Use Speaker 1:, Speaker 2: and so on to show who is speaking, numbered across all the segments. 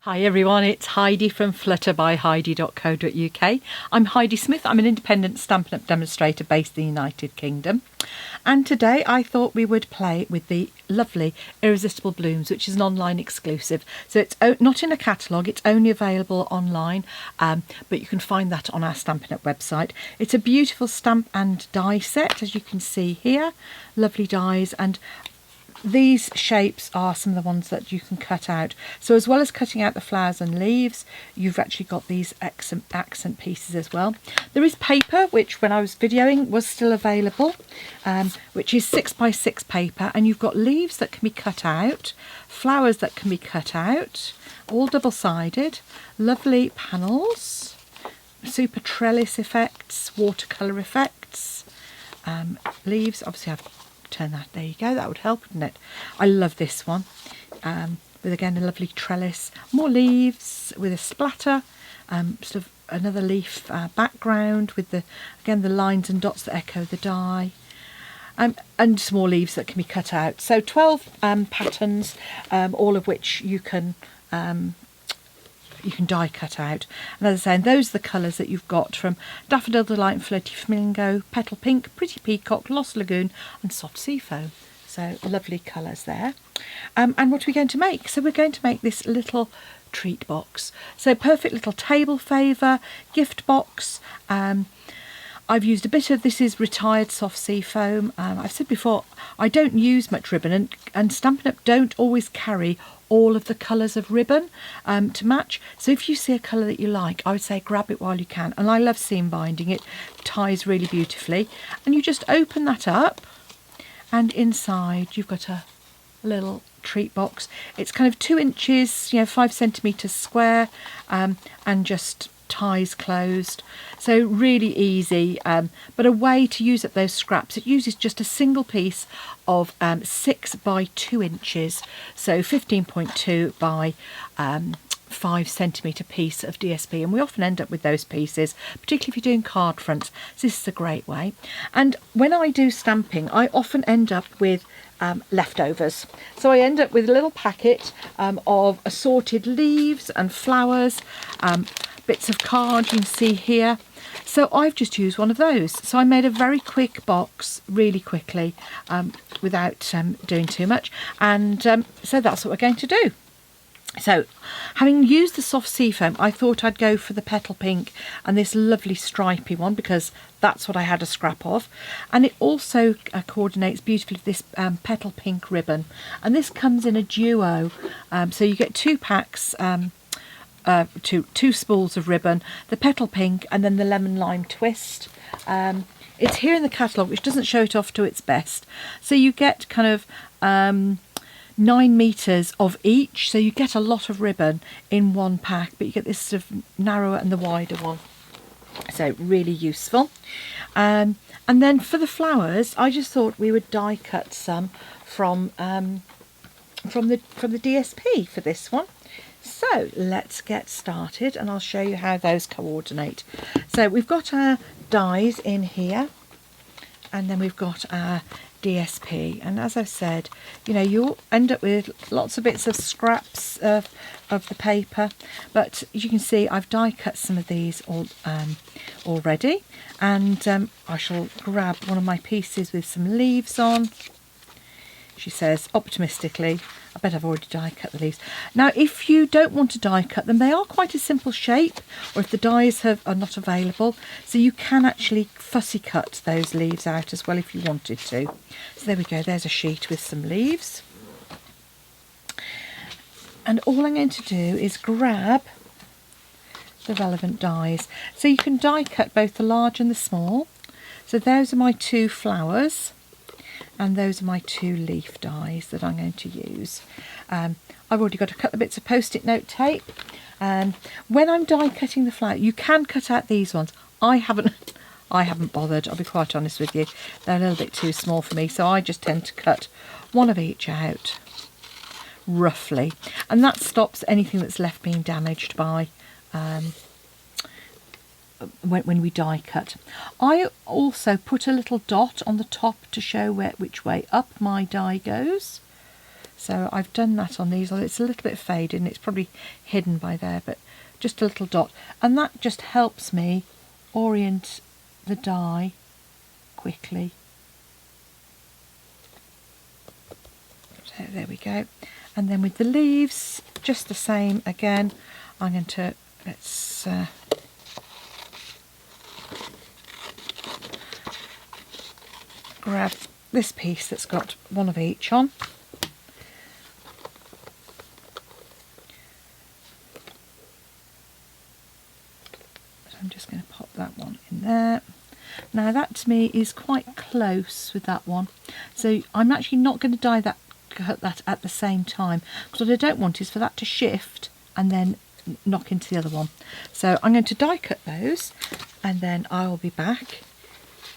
Speaker 1: Hi everyone, it's Heidi from flutterbyheidi.co.uk. I'm Heidi Smith. I'm an independent Stampin' Up! Demonstrator based in the United Kingdom. And today I thought we would play with the lovely Irresistible Blooms, which is an online exclusive. So it's not in a catalogue, it's only available online, but you can find that on our Stampin' Up! Website. It's a beautiful stamp and die set, as you can see here. Lovely dies, and these shapes are some of the ones that you can cut out. So as well as cutting out the flowers and leaves, you've actually got these accent pieces as well. There is paper, which when I was videoing was still available, which is 6x6 paper, and you've got leaves that can be cut out, flowers that can be cut out, all double-sided, lovely panels, super trellis effects, watercolour effects, leaves. Obviously I've turn that, there you go, that would help, wouldn't it? I love this one, with again a lovely trellis, more leaves with a splatter, sort of another leaf background with the lines and dots that echo the die, and some more leaves that can be cut out. So 12 patterns, all of which you can die cut out. And as I say, and those are the colours that you've got from Daffodil Delight and Flirty Flamingo, Petal Pink, Pretty Peacock, Lost Lagoon and Soft Sea Foam. So lovely colours there. And what are we going to make? So we're going to make this little treat box. So perfect little table favour, gift box. I've used a bit of, this is retired soft sea foam. I've said before, I don't use much ribbon, and Stampin' Up! Don't always carry all of the colours of ribbon to match. So if you see a colour that you like, I would say grab it while you can. And I love seam binding, it ties really beautifully. And you just open that up, and inside you've got a little treat box. It's kind of 2 inches, 5 centimetres square, and just ties closed, so really easy, but a way to use up those scraps. It uses just a single piece of 6 by 2 inches, so 15.2 by 5 centimetre piece of DSP, and we often end up with those pieces, particularly if you're doing card fronts. So this is a great way. And when I do stamping, I often end up with leftovers. So I end up with a little packet of assorted leaves and flowers, bits of card you can see here. So I've just used one of those. So I made a very quick box really quickly, without doing too much, and so that's what we're going to do. So having used the soft sea foam, I thought I'd go for the petal pink and this lovely stripy one, because that's what I had a scrap of, and it also coordinates beautifully with this petal pink ribbon, and this comes in a duo, so you get 2 packs, two spools of ribbon, the petal pink and then the lemon lime twist. It's here in the catalogue, which doesn't show it off to its best, so you get kind of 9 meters of each, so you get a lot of ribbon in one pack, but you get this sort of narrower and the wider one, so really useful. And then for the flowers, I just thought we would die cut some from the DSP for this one. So let's get started, and I'll show you how those coordinate. So we've got our dies in here, and then we've got our DSP, and as I've said, you'll end up with lots of bits of scraps of the paper, but you can see I've die cut some of these already, and I shall grab one of my pieces with some leaves on. She says optimistically, I bet I've already die cut the leaves. Now if you don't want to die cut them, they are quite a simple shape, or if the dies are not available, so you can actually fussy cut those leaves out as well if you wanted to. So there we go, there's a sheet with some leaves, and all I'm going to do is grab the relevant dies. So you can die cut both the large and the small. So those are my 2 flowers, and those are my 2 leaf dies that I'm going to use. I've already got to cut the bits of post-it note tape. When I'm die cutting the flower, you can cut out these ones. I haven't bothered, I'll be quite honest with you. They're a little bit too small for me, so I just tend to cut one of each out, roughly. And that stops anything that's left being damaged by when we die cut. I also put a little dot on the top to show which way up my die goes. So I've done that on these. It's a little bit faded and it's probably hidden by there, but just a little dot. And that just helps me orient the dye quickly. So there we go. And then with the leaves, just the same again. I'm going to, let's grab this piece that's got one of each on. So I'm just going to pop that one in there. Now that to me is quite close with that one. So I'm actually not going to cut that at the same time, because what I don't want is for that to shift and then knock into the other one. So I'm going to die cut those, and then I will be back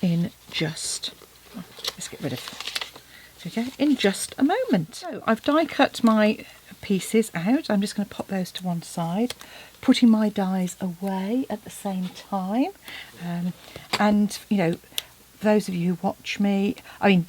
Speaker 1: in just, let's get rid of, okay, in just a moment. So I've die cut my pieces out. I'm just going to pop those to one side, putting my dies away at the same time. And you know, those of you who watch me, I mean,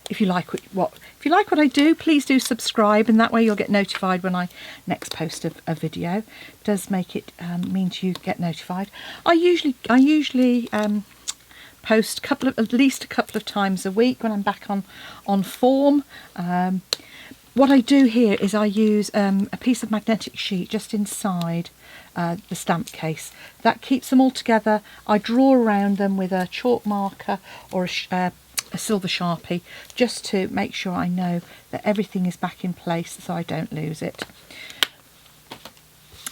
Speaker 1: if you like what I do, please do subscribe, and that way you'll get notified when I next post a video. It does make it means you get notified. I usually post at least a couple of times a week when I'm back on form. What I do here is I use a piece of magnetic sheet just inside the stamp case. That keeps them all together. I draw around them with a chalk marker or a silver Sharpie, just to make sure I know that everything is back in place so I don't lose it.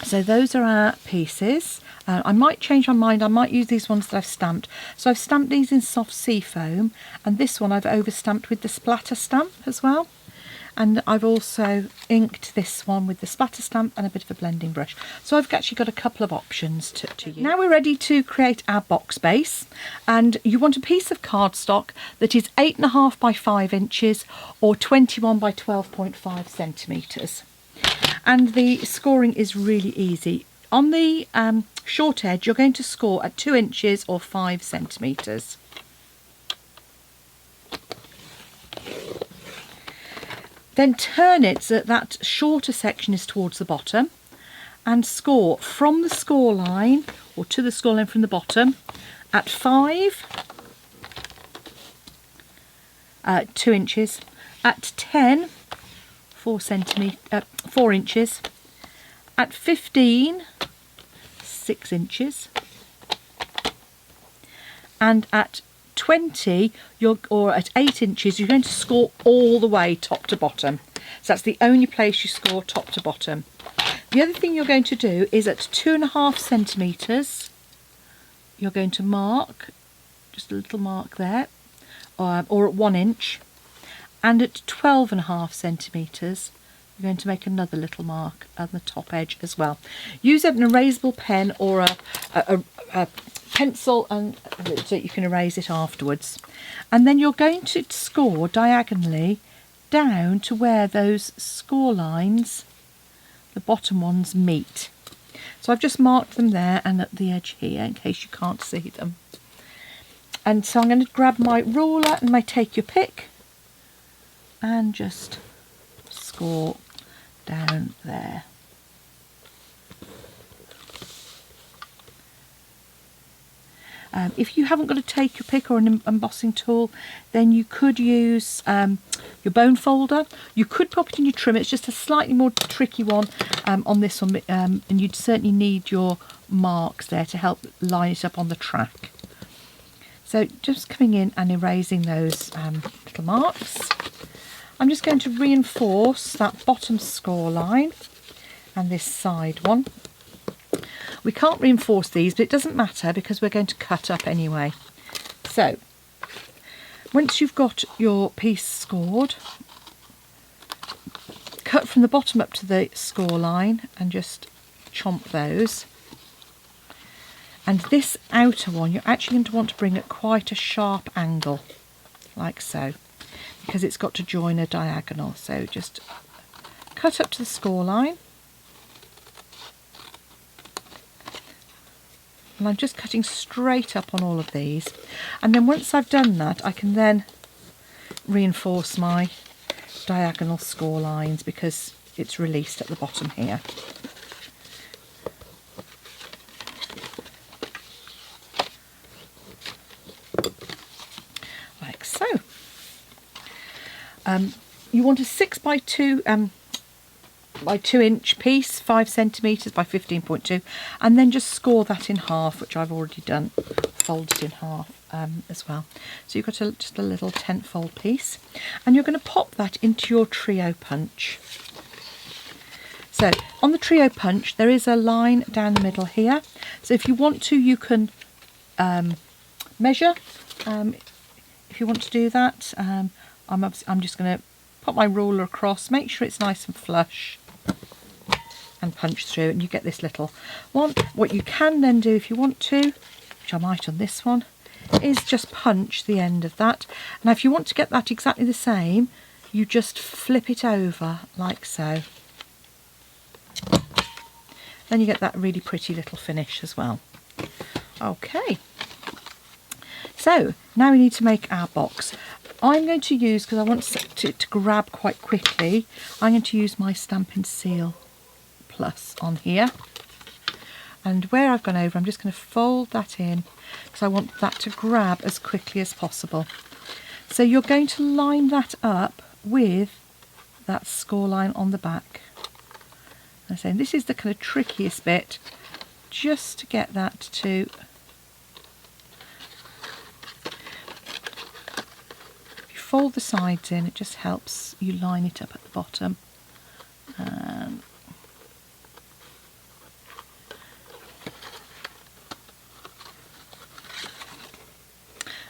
Speaker 1: So those are our pieces. I might change my mind. I might use these ones that I've stamped. So I've stamped these in soft sea foam, and this one I've over stamped with the splatter stamp as well. And I've also inked this one with the splatter stamp and a bit of a blending brush. So I've actually got a couple of options to use. Now we're ready to create our box base, and you want a piece of cardstock that is 8.5 by 5 inches or 21 by 12.5 centimetres. And the scoring is really easy. On the short edge, you're going to score at 2 inches or 5 centimetres. Then turn it so that shorter section is towards the bottom, and score from the score line, or to the score line from the bottom, at 5, 2 inches, at 10, 4 inches, at 15, 6 inches, and at 20 or at 8 inches you're going to score all the way top to bottom. So that's the only place you score top to bottom. The other thing you're going to do is at 2.5 centimetres you're going to mark just a little mark there, or at 1 inch, and at 12.5 centimetres you're going to make another little mark on the top edge as well. Use an erasable pen or a pencil, and so you can erase it afterwards. And then you're going to score diagonally down to where those score lines, the bottom ones, meet. So I've just marked them there and at the edge here in case you can't see them. And so I'm going to grab my ruler and my take your pick and just score down there. If you haven't got a take your pick or an embossing tool, then you could use your bone folder. You could pop it in your trim. It's just a slightly more tricky one on this one, and you'd certainly need your marks there to help line it up on the track. So just coming in and erasing those little marks. I'm just going to reinforce that bottom score line and this side one. We can't reinforce these, but it doesn't matter because we're going to cut up anyway. So once you've got your piece scored, cut from the bottom up to the score line and just chomp those. And this outer one you're actually going to want to bring at quite a sharp angle, like so, because it's got to join a diagonal. So just cut up to the score line. And I'm just cutting straight up on all of these. And then once I've done that, I can then reinforce my diagonal score lines because it's released at the bottom here. Like so. You want a 6 by 2 inch piece, 5 centimetres by 15.2, and then just score that in half, which I've already done, folded in half as well. So you've got just a little 10-fold piece, and you're going to pop that into your trio punch. So on the trio punch there is a line down the middle here, so if you want to you can measure if you want to do that. I'm just going to pop my ruler across, make sure it's nice and flush, and punch through, and you get this little one. What you can then do if you want to, which I might on this one, is just punch the end of that. Now if you want to get that exactly the same, you just flip it over like so. Then you get that really pretty little finish as well. Okay, so now we need to make our box. I'm going to use, because I want to grab quite quickly, I'm going to use my Stampin' Seal Plus on here. And where I've gone over, I'm just going to fold that in because I want that to grab as quickly as possible. So you're going to line that up with that score line on the back. I'm saying this is the kind of trickiest bit, just to get that to... fold the sides in, it just helps you line it up at the bottom. And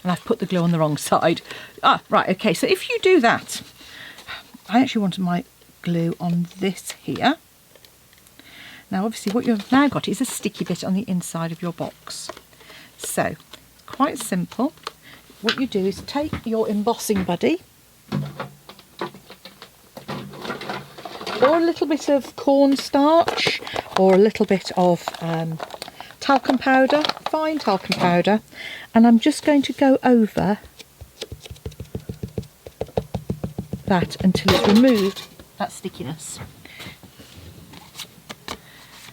Speaker 1: I've put the glue on the wrong side. Right, okay, so if you do that, I actually wanted my glue on this here. Now obviously what you've now got is a sticky bit on the inside of your box. So, quite simple. What you do is take your embossing buddy, or a little bit of cornstarch, or a little bit of talcum powder, fine talcum powder, and I'm just going to go over that until it's removed that stickiness.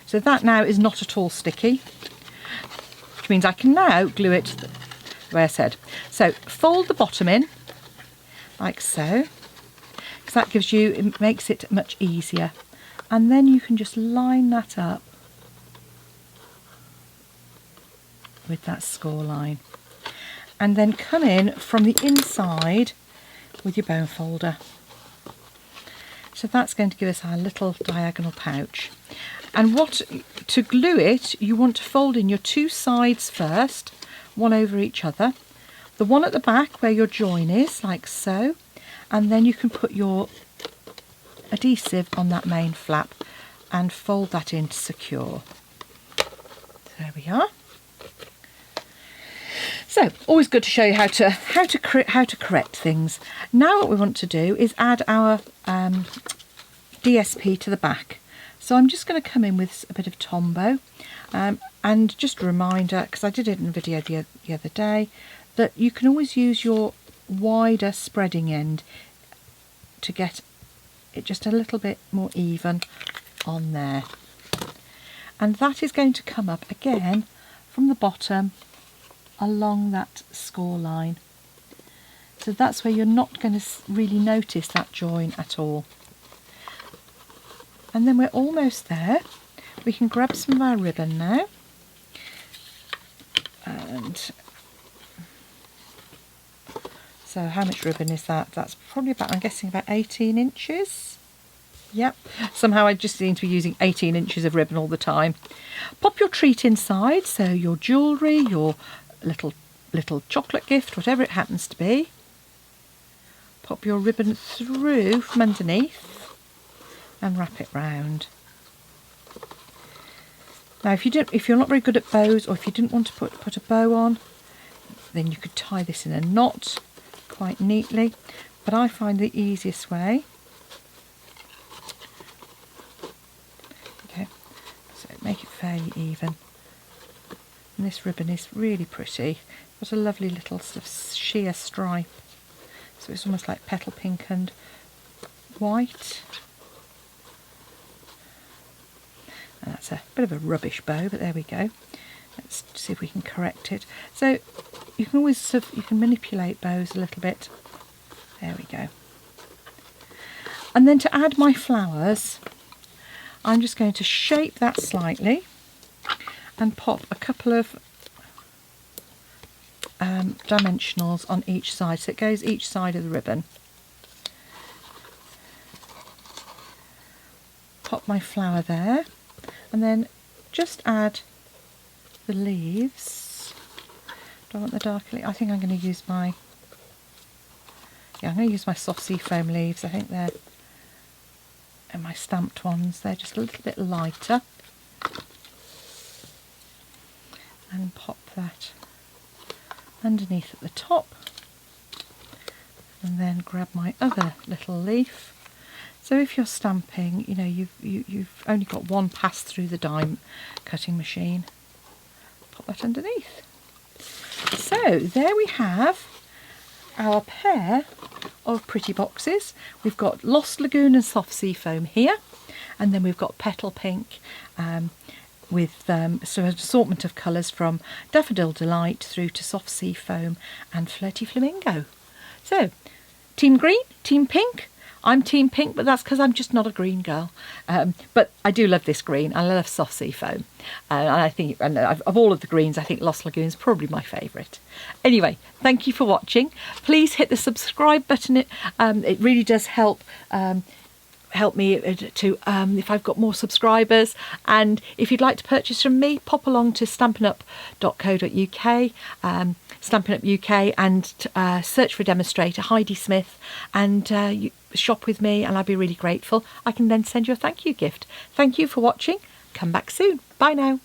Speaker 1: So that now is not at all sticky, which means I can now glue it the way I said. So fold the bottom in like so, because that gives you, it makes it much easier, and then you can just line that up with that score line, and then come in from the inside with your bone folder. So that's going to give us our little diagonal pouch. And to glue it, you want to fold in your two sides first, one over each other, the one at the back where your join is, like so, and then you can put your adhesive on that main flap and fold that in to secure. There we are. So always good to show you how to correct things. Now what we want to do is add our DSP to the back. So I'm just going to come in with a bit of Tombow, and just a reminder, because I did it in a video the other day, that you can always use your wider spreading end to get it just a little bit more even on there. And that is going to come up again from the bottom along that score line. So that's where you're not going to really notice that join at all. And then we're almost there. We can grab some of our ribbon now. And so how much ribbon is that? That's probably about, I'm guessing about 18 inches. Yep, somehow I just seem to be using 18 inches of ribbon all the time. Pop your treat inside, so your jewellery, your little chocolate gift, whatever it happens to be. Pop your ribbon through from underneath and wrap it round. Now if you're not very good at bows, or if you didn't want to put a bow on, then you could tie this in a knot quite neatly, but I find the easiest way, okay, so make it fairly even. And this ribbon is really pretty, got a lovely little sort of sheer stripe, so it's almost like petal pink and white. And that's a bit of a rubbish bow, but there we go. Let's see if we can correct it. So you can always you can manipulate bows a little bit. There we go. And then to add my flowers, I'm just going to shape that slightly and pop a couple of dimensionals on each side, so it goes each side of the ribbon. Pop my flower there, and then just add the leaves. Do I want the darker leaf? I think I'm going to use my I'm going to use my soft sea foam leaves. I think they're, and my stamped ones, they're just a little bit lighter. And pop that underneath at the top, and then grab my other little leaf. So if you're stamping, you know, you've only got one pass through the die cutting machine. Pop that underneath. So there we have our pair of pretty boxes. We've got Lost Lagoon and Soft Sea Foam here, and then we've got Petal Pink with so an assortment of colours from Daffodil Delight through to Soft Sea Foam and Flirty Flamingo. So, Team Green, Team Pink. I'm Team Pink, but that's because I'm just not a green girl. But I do love this green. I love Soft Sea Foam. And I think, of all of the greens, I think Lost Lagoon is probably my favourite. Anyway, thank you for watching. Please hit the subscribe button. It really does help me to if I've got more subscribers. And if you'd like to purchase from me, pop along to stampinup.co.uk, Stampin' Up UK, and search for a demonstrator, Heidi Smith, and you shop with me, and I'd be really grateful. I can then send you a thank you gift. Thank you for watching. Come back soon. Bye now.